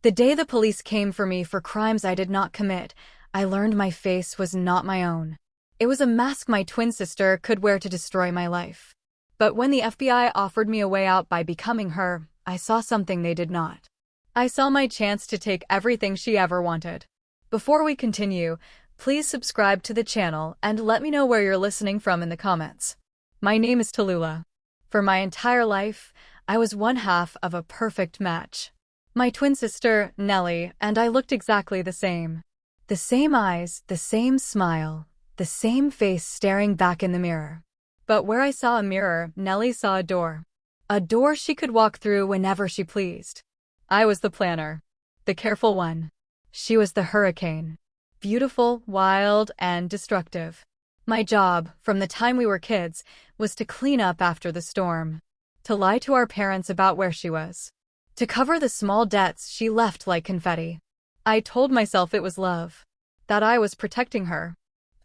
The day the police came for me for crimes I did not commit, I learned my face was not my own. It was a mask my twin sister could wear to destroy my life. But when the FBI offered me a way out by becoming her, I saw something they did not. I saw my chance to take everything she ever wanted. Before we continue, please subscribe to the channel and let me know where you're listening from in the comments. My name is Tallulah. For my entire life, I was one half of a perfect match. My twin sister, Nellie, and I looked exactly the same. The same eyes, the same smile, the same face staring back in the mirror. But where I saw a mirror, Nellie saw a door. A door she could walk through whenever she pleased. I was the planner. The careful one. She was the hurricane. Beautiful, wild, and destructive. My job, from the time we were kids, was to clean up after the storm. To lie to our parents about where she was. To cover the small debts she left like confetti. I told myself it was love. That I was protecting her.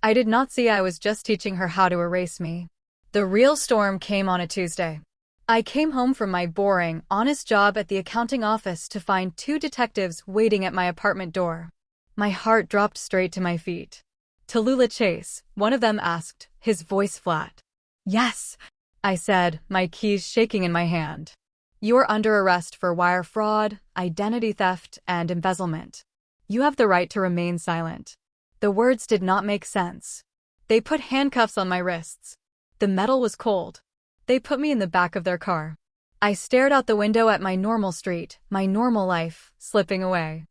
I did not see I was just teaching her how to erase me. The real storm came on a Tuesday. I came home from my boring, honest job at the accounting office to find two detectives waiting at my apartment door. My heart dropped straight to my feet. Tallulah Chase, one of them asked, his voice flat. Yes, I said, my keys shaking in my hand. You are under arrest for wire fraud, identity theft, and embezzlement. You have the right to remain silent. The words did not make sense. They put handcuffs on my wrists. The metal was cold. They put me in the back of their car. I stared out the window at my normal street, my normal life, slipping away.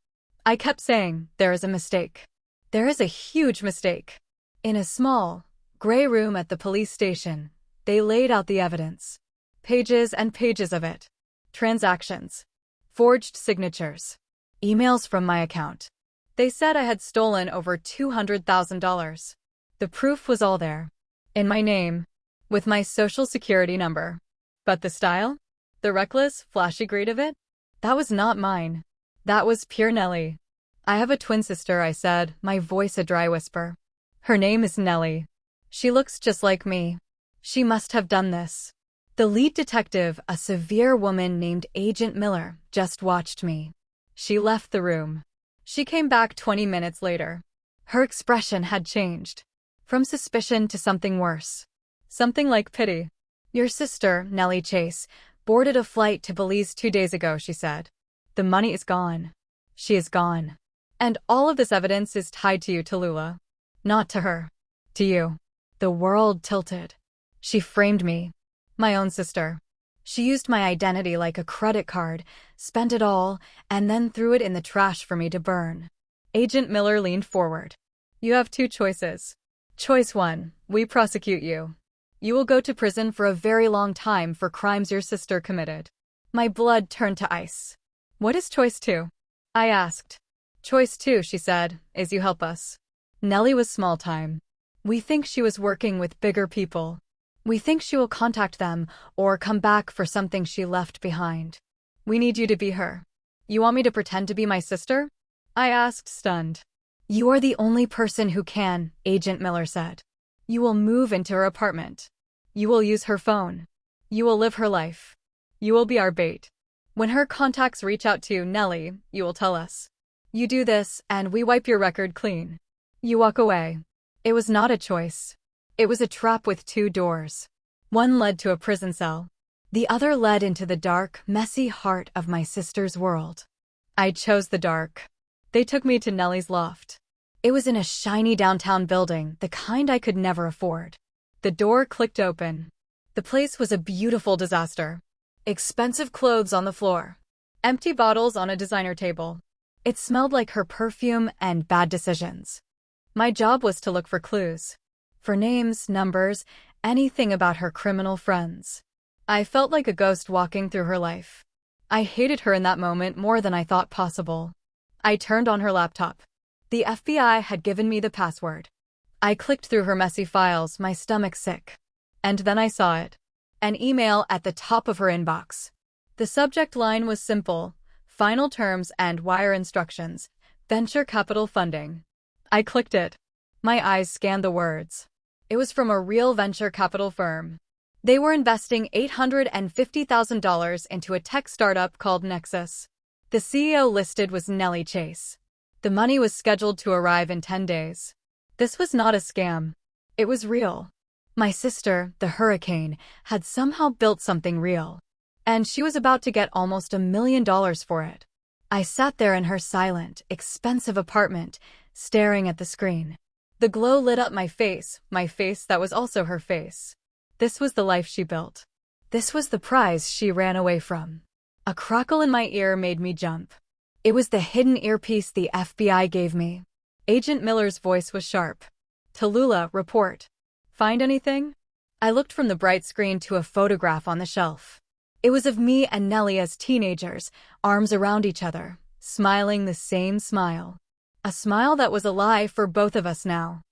I kept saying, there is a mistake. There is a huge mistake. In a small, gray room at the police station, they laid out the evidence. Pages and pages of it. Transactions. Forged signatures. Emails from my account. They said I had stolen over $200,000. The proof was all there. In my name. With my social security number. But the style? The reckless, flashy greed of it? That was not mine. That was pure Nellie. I have a twin sister, I said, my voice a dry whisper. Her name is Nellie. She looks just like me. She must have done this. The lead detective, a severe woman named Agent Miller, just watched me. She left the room. She came back 20 minutes later. Her expression had changed. From suspicion to something worse. Something like pity. Your sister, Nellie Chase, boarded a flight to Belize 2 days ago, she said. The money is gone. She is gone. And all of this evidence is tied to you, Tallulah. Not to her. To you. The world tilted. She framed me. My own sister. She used my identity like a credit card, spent it all, and then threw it in the trash for me to burn. Agent Miller leaned forward. You have two choices. Choice 1, we prosecute you. You will go to prison for a very long time for crimes your sister committed. My blood turned to ice. What is choice 2? I asked. Choice 2, she said, is you help us. Nellie was small time. We think she was working with bigger people. We think she will contact them or come back for something she left behind. We need you to be her. You want me to pretend to be my sister? I asked, stunned. You are the only person who can, Agent Miller said. You will move into her apartment. You will use her phone. You will live her life. You will be our bait. When her contacts reach out to Nellie, you will tell us. You do this, and we wipe your record clean. You walk away. It was not a choice. It was a trap with 2 doors. One led to a prison cell. The other led into the dark, messy heart of my sister's world. I chose the dark. They took me to Nellie's loft. It was in a shiny downtown building, the kind I could never afford. The door clicked open. The place was a beautiful disaster. Expensive clothes on the floor. Empty bottles on a designer table. It smelled like her perfume and bad decisions. My job was to look for clues. For names, numbers, anything about her criminal friends. I felt like a ghost walking through her life. I hated her in that moment more than I thought possible. I turned on her laptop. The FBI had given me the password. I clicked through her messy files, my stomach sick. And then I saw it. An email at the top of her inbox. The subject line was simple: final terms and wire instructions, venture capital funding. I clicked it. My eyes scanned the words. It was from a real venture capital firm. They were investing $850,000 into a tech startup called Nexus. The CEO listed was Nellie Chase. The money was scheduled to arrive in 10 days. This was not a scam. It was real. My sister, the hurricane, had somehow built something real. And she was about to get almost $1 million for it. I sat there in her silent, expensive apartment, staring at the screen. The glow lit up my face that was also her face. This was the life she built. This was the prize she ran away from. A crackle in my ear made me jump. It was the hidden earpiece the FBI gave me. Agent Miller's voice was sharp. Tallulah, report. Find anything? I looked from the bright screen to a photograph on the shelf. It was of me and Nellie as teenagers, arms around each other, smiling the same smile. A smile that was a lie for both of us now.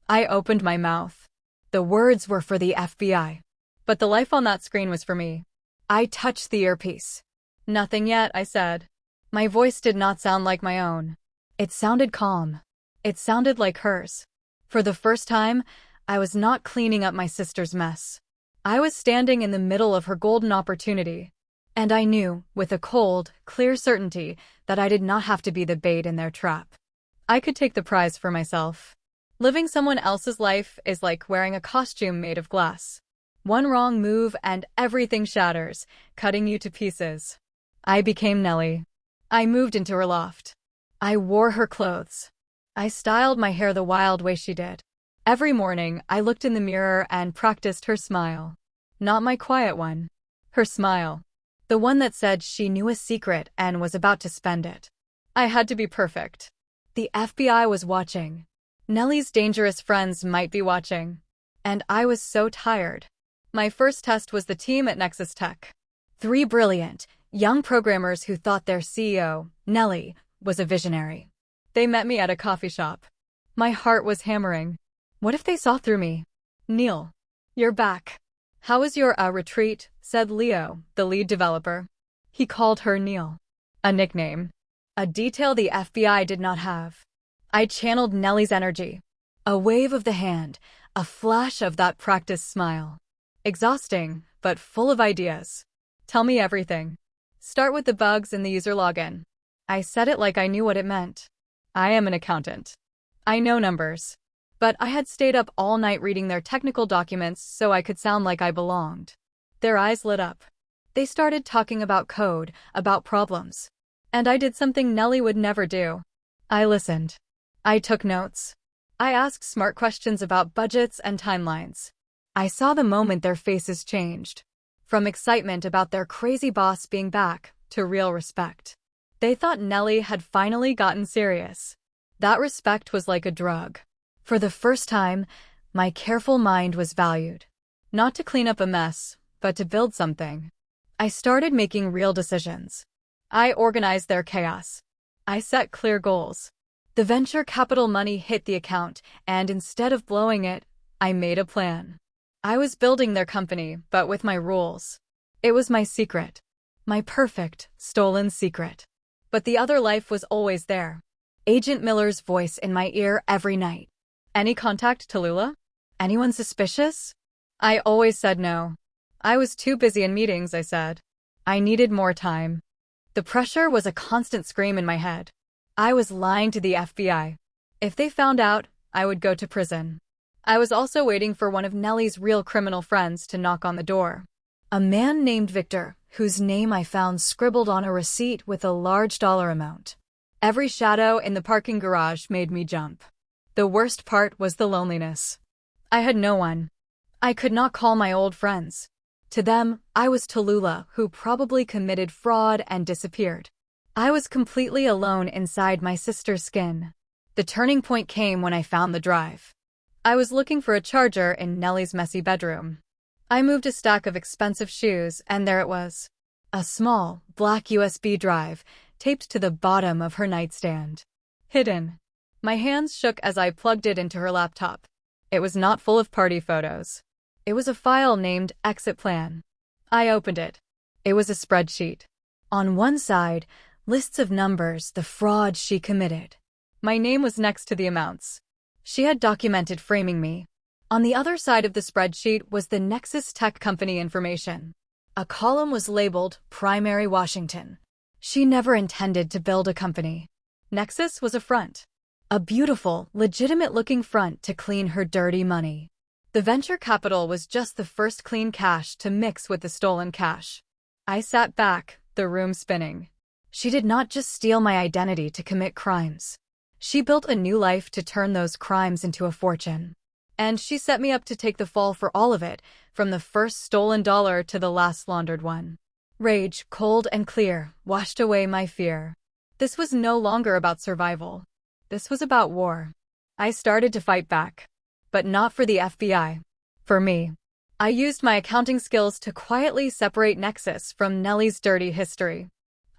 I opened my mouth. The words were for the FBI. But the life on that screen was for me. I touched the earpiece. Nothing yet, I said. My voice did not sound like my own. It sounded calm. It sounded like hers. For the first time, I was not cleaning up my sister's mess. I was standing in the middle of her golden opportunity. And I knew, with a cold, clear certainty, that I did not have to be the bait in their trap. I could take the prize for myself. Living someone else's life is like wearing a costume made of glass. One wrong move and everything shatters, cutting you to pieces. I became Nellie. I moved into her loft. I wore her clothes. I styled my hair the wild way she did. Every morning, I looked in the mirror and practiced her smile. Not my quiet one. Her smile. The one that said she knew a secret and was about to spend it. I had to be perfect. The FBI was watching. Nellie's dangerous friends might be watching. And I was so tired. My first test was the team at Nexus Tech. 3 brilliant, young programmers who thought their CEO, Nellie, was a visionary. They met me at a coffee shop. My heart was hammering. What if they saw through me? Neil, you're back. How was your retreat? Said Leo, the lead developer. He called her Neil. A nickname. A detail the FBI did not have. I channeled Nellie's energy. A wave of the hand, a flash of that practiced smile. Exhausting, but full of ideas. Tell me everything. Start with the bugs in the user login. I said it like I knew what it meant. I am an accountant. I know numbers. But I had stayed up all night reading their technical documents so I could sound like I belonged. Their eyes lit up. They started talking about code, about problems. And I did something Nellie would never do. I listened. I took notes. I asked smart questions about budgets and timelines. I saw the moment their faces changed. From excitement about their crazy boss being back, to real respect. They thought Nellie had finally gotten serious. That respect was like a drug. For the first time, my careful mind was valued. Not to clean up a mess, but to build something. I started making real decisions. I organized their chaos. I set clear goals. The venture capital money hit the account, and instead of blowing it, I made a plan. I was building their company, but with my rules. It was my secret. My perfect, stolen secret. But the other life was always there. Agent Miller's voice in my ear every night. Any contact, Tallulah? Anyone suspicious? I always said no. I was too busy in meetings, I said. I needed more time. The pressure was a constant scream in my head. I was lying to the FBI. If they found out, I would go to prison. I was also waiting for one of Nellie's real criminal friends to knock on the door. A man named Victor, whose name I found scribbled on a receipt with a large dollar amount. Every shadow in the parking garage made me jump. The worst part was the loneliness. I had no one. I could not call my old friends. To them, I was Tallulah, who probably committed fraud and disappeared. I was completely alone inside my sister's skin. The turning point came when I found the drive. I was looking for a charger in Nellie's messy bedroom. I moved a stack of expensive shoes, and there it was. A small, black USB drive, taped to the bottom of her nightstand. Hidden. My hands shook as I plugged it into her laptop. It was not full of party photos. It was a file named Exit Plan. I opened it. It was a spreadsheet. On one side, lists of numbers, the fraud she committed. My name was next to the amounts. She had documented framing me. On the other side of the spreadsheet was the Nexus Tech company information. A column was labeled Primary Washington. She never intended to build a company. Nexus was a front. A beautiful, legitimate-looking front to clean her dirty money. The venture capital was just the first clean cash to mix with the stolen cash. I sat back, the room spinning. She did not just steal my identity to commit crimes. She built a new life to turn those crimes into a fortune. And she set me up to take the fall for all of it, from the first stolen dollar to the last laundered one. Rage, cold and clear, washed away my fear. This was no longer about survival. This was about war. I started to fight back. But not for the FBI. For me. I used my accounting skills to quietly separate Nexus from Nellie's dirty history.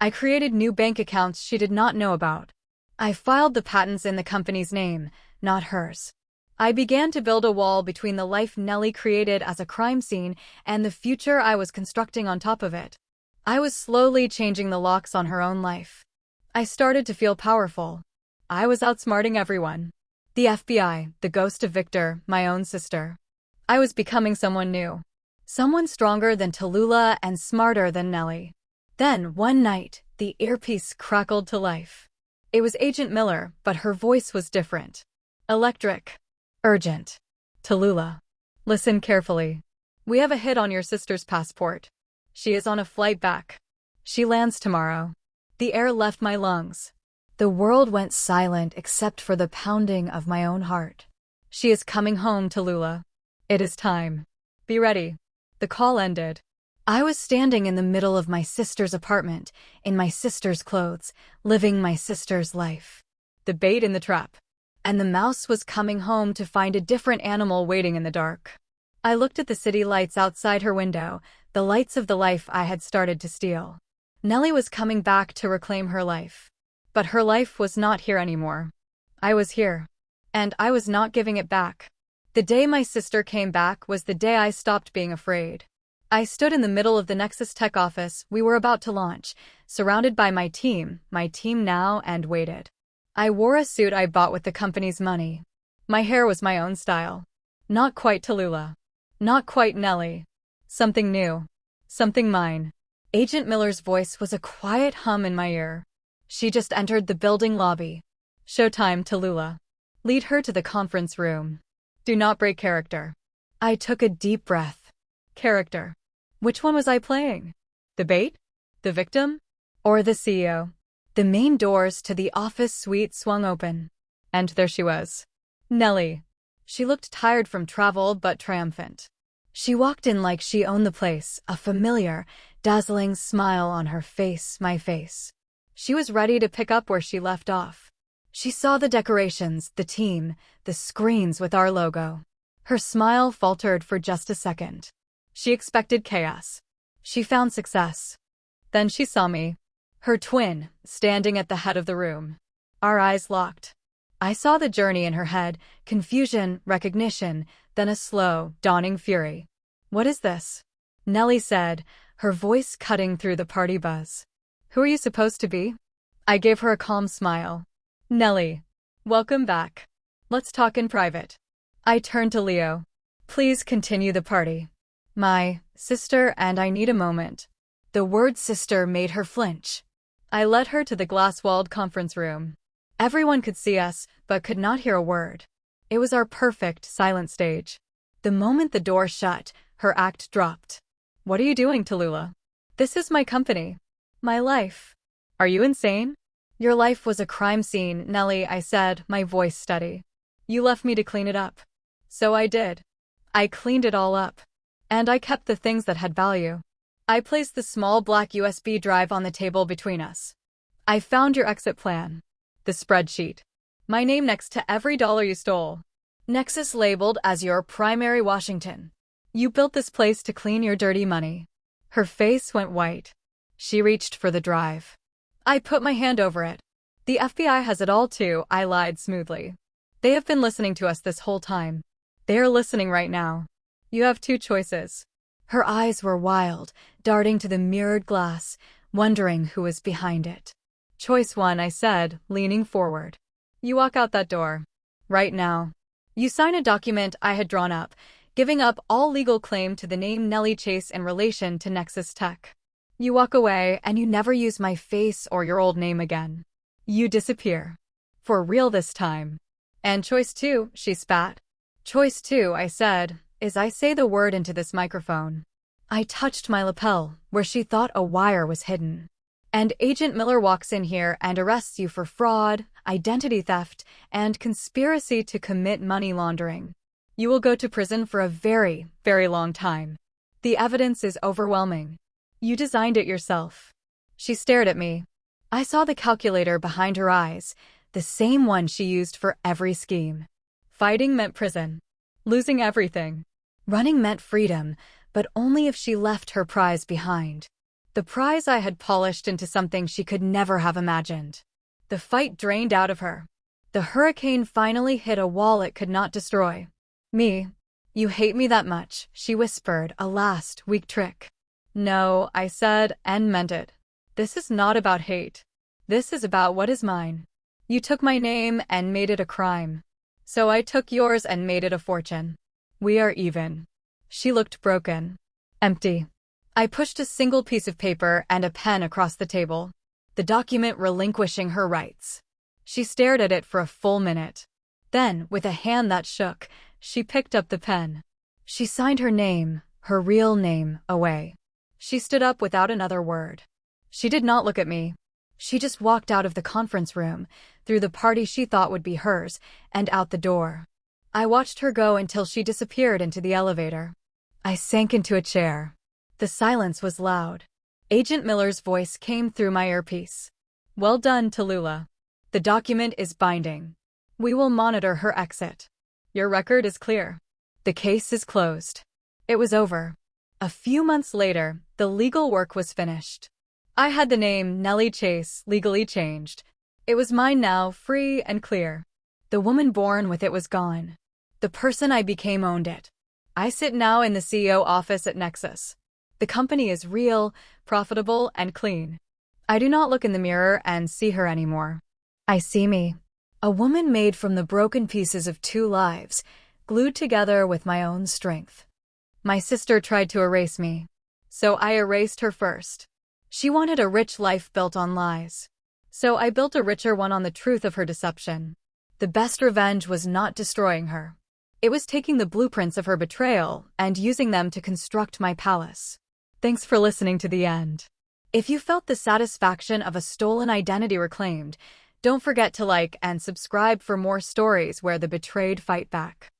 I created new bank accounts she did not know about. I filed the patents in the company's name, not hers. I began to build a wall between the life Nellie created as a crime scene and the future I was constructing on top of it. I was slowly changing the locks on her own life. I started to feel powerful. I was outsmarting everyone. The FBI, the ghost of Victor, my own sister. I was becoming someone new. Someone stronger than Tallulah and smarter than Nellie. Then, one night, the earpiece crackled to life. It was Agent Miller, but her voice was different. Electric. Urgent. Tallulah. Listen carefully. We have a hit on your sister's passport. She is on a flight back. She lands tomorrow. The air left my lungs. The world went silent except for the pounding of my own heart. She is coming home, Tallulah. It is time. Be ready. The call ended. I was standing in the middle of my sister's apartment, in my sister's clothes, living my sister's life. The bait in the trap. And the mouse was coming home to find a different animal waiting in the dark. I looked at the city lights outside her window, the lights of the life I had started to steal. Nellie was coming back to reclaim her life. But her life was not here anymore. I was here. And I was not giving it back. The day my sister came back was the day I stopped being afraid. I stood in the middle of the Nexus Tech office we were about to launch, surrounded by my team now, and waited. I wore a suit I bought with the company's money. My hair was my own style. Not quite Tallulah. Not quite Nellie. Something new. Something mine. Agent Miller's voice was a quiet hum in my ear. She just entered the building lobby. Showtime, Tallulah. Lead her to the conference room. Do not break character. I took a deep breath. Character. Which one was I playing? The bait? The victim? Or the CEO? The main doors to the office suite swung open. And there she was. Nellie. She looked tired from travel but triumphant. She walked in like she owned the place, a familiar, dazzling smile on her face, my face. She was ready to pick up where she left off. She saw the decorations, the team, the screens with our logo. Her smile faltered for just a second. She expected chaos. She found success. Then she saw me. Her twin, standing at the head of the room. Our eyes locked. I saw the journey in her head, confusion, recognition, then a slow, dawning fury. What is this? Nellie said, her voice cutting through the party buzz. Who are you supposed to be? I gave her a calm smile. Nellie. Welcome back. Let's talk in private. I turned to Leo. Please continue the party. My sister and I need a moment. The word sister made her flinch. I led her to the glass-walled conference room. Everyone could see us, but could not hear a word. It was our perfect, silent stage. The moment the door shut, her act dropped. What are you doing, Tallulah? This is my company. My life. Are you insane? Your life was a crime scene, Nellie, I said, my voice steady. You left me to clean it up. So I did. I cleaned it all up. And I kept the things that had value. I placed the small black USB drive on the table between us. I found your exit plan. The spreadsheet. My name next to every dollar you stole. Nexus labeled as your primary Washington. You built this place to clean your dirty money. Her face went white. She reached for the drive. I put my hand over it. The FBI has it all too, I lied smoothly. They have been listening to us this whole time. They are listening right now. You have two choices. Her eyes were wild, darting to the mirrored glass, wondering who was behind it. Choice one, I said, leaning forward. You walk out that door. Right now. You sign a document I had drawn up, giving up all legal claim to the name Nellie Chase in relation to Nexus Tech. You walk away and you never use my face or your old name again. You disappear. For real this time. And choice two, she spat. Choice two, I said, is I say the word into this microphone. I touched my lapel, where she thought a wire was hidden. And Agent Miller walks in here and arrests you for fraud, identity theft, and conspiracy to commit money laundering. You will go to prison for a very, very long time. The evidence is overwhelming. You designed it yourself. She stared at me. I saw the calculator behind her eyes, the same one she used for every scheme. Fighting meant prison. Losing everything. Running meant freedom, but only if she left her prize behind. The prize I had polished into something she could never have imagined. The fight drained out of her. The hurricane finally hit a wall it could not destroy. Me. You hate me that much, she whispered, a last, weak trick. No, I said, and meant it. This is not about hate. This is about what is mine. You took my name and made it a crime. So I took yours and made it a fortune. We are even. She looked broken. Empty. I pushed a single piece of paper and a pen across the table. The document relinquishing her rights. She stared at it for a full minute. Then, with a hand that shook, she picked up the pen. She signed her name, her real name, away. She stood up without another word. She did not look at me. She just walked out of the conference room, through the party she thought would be hers, and out the door. I watched her go until she disappeared into the elevator. I sank into a chair. The silence was loud. Agent Miller's voice came through my earpiece. Well done, Tallulah. The document is binding. We will monitor her exit. Your record is clear. The case is closed. It was over. A few months later, the legal work was finished. I had the name Nellie Chase legally changed. It was mine now, free and clear. The woman born with it was gone. The person I became owned it. I sit now in the CEO office at Nexus. The company is real, profitable, and clean. I do not look in the mirror and see her anymore. I see me. A woman made from the broken pieces of two lives, glued together with my own strength. My sister tried to erase me. So I erased her first. She wanted a rich life built on lies. So I built a richer one on the truth of her deception. The best revenge was not destroying her. It was taking the blueprints of her betrayal and using them to construct my palace. Thanks for listening to the end. If you felt the satisfaction of a stolen identity reclaimed, don't forget to like and subscribe for more stories where the betrayed fight back.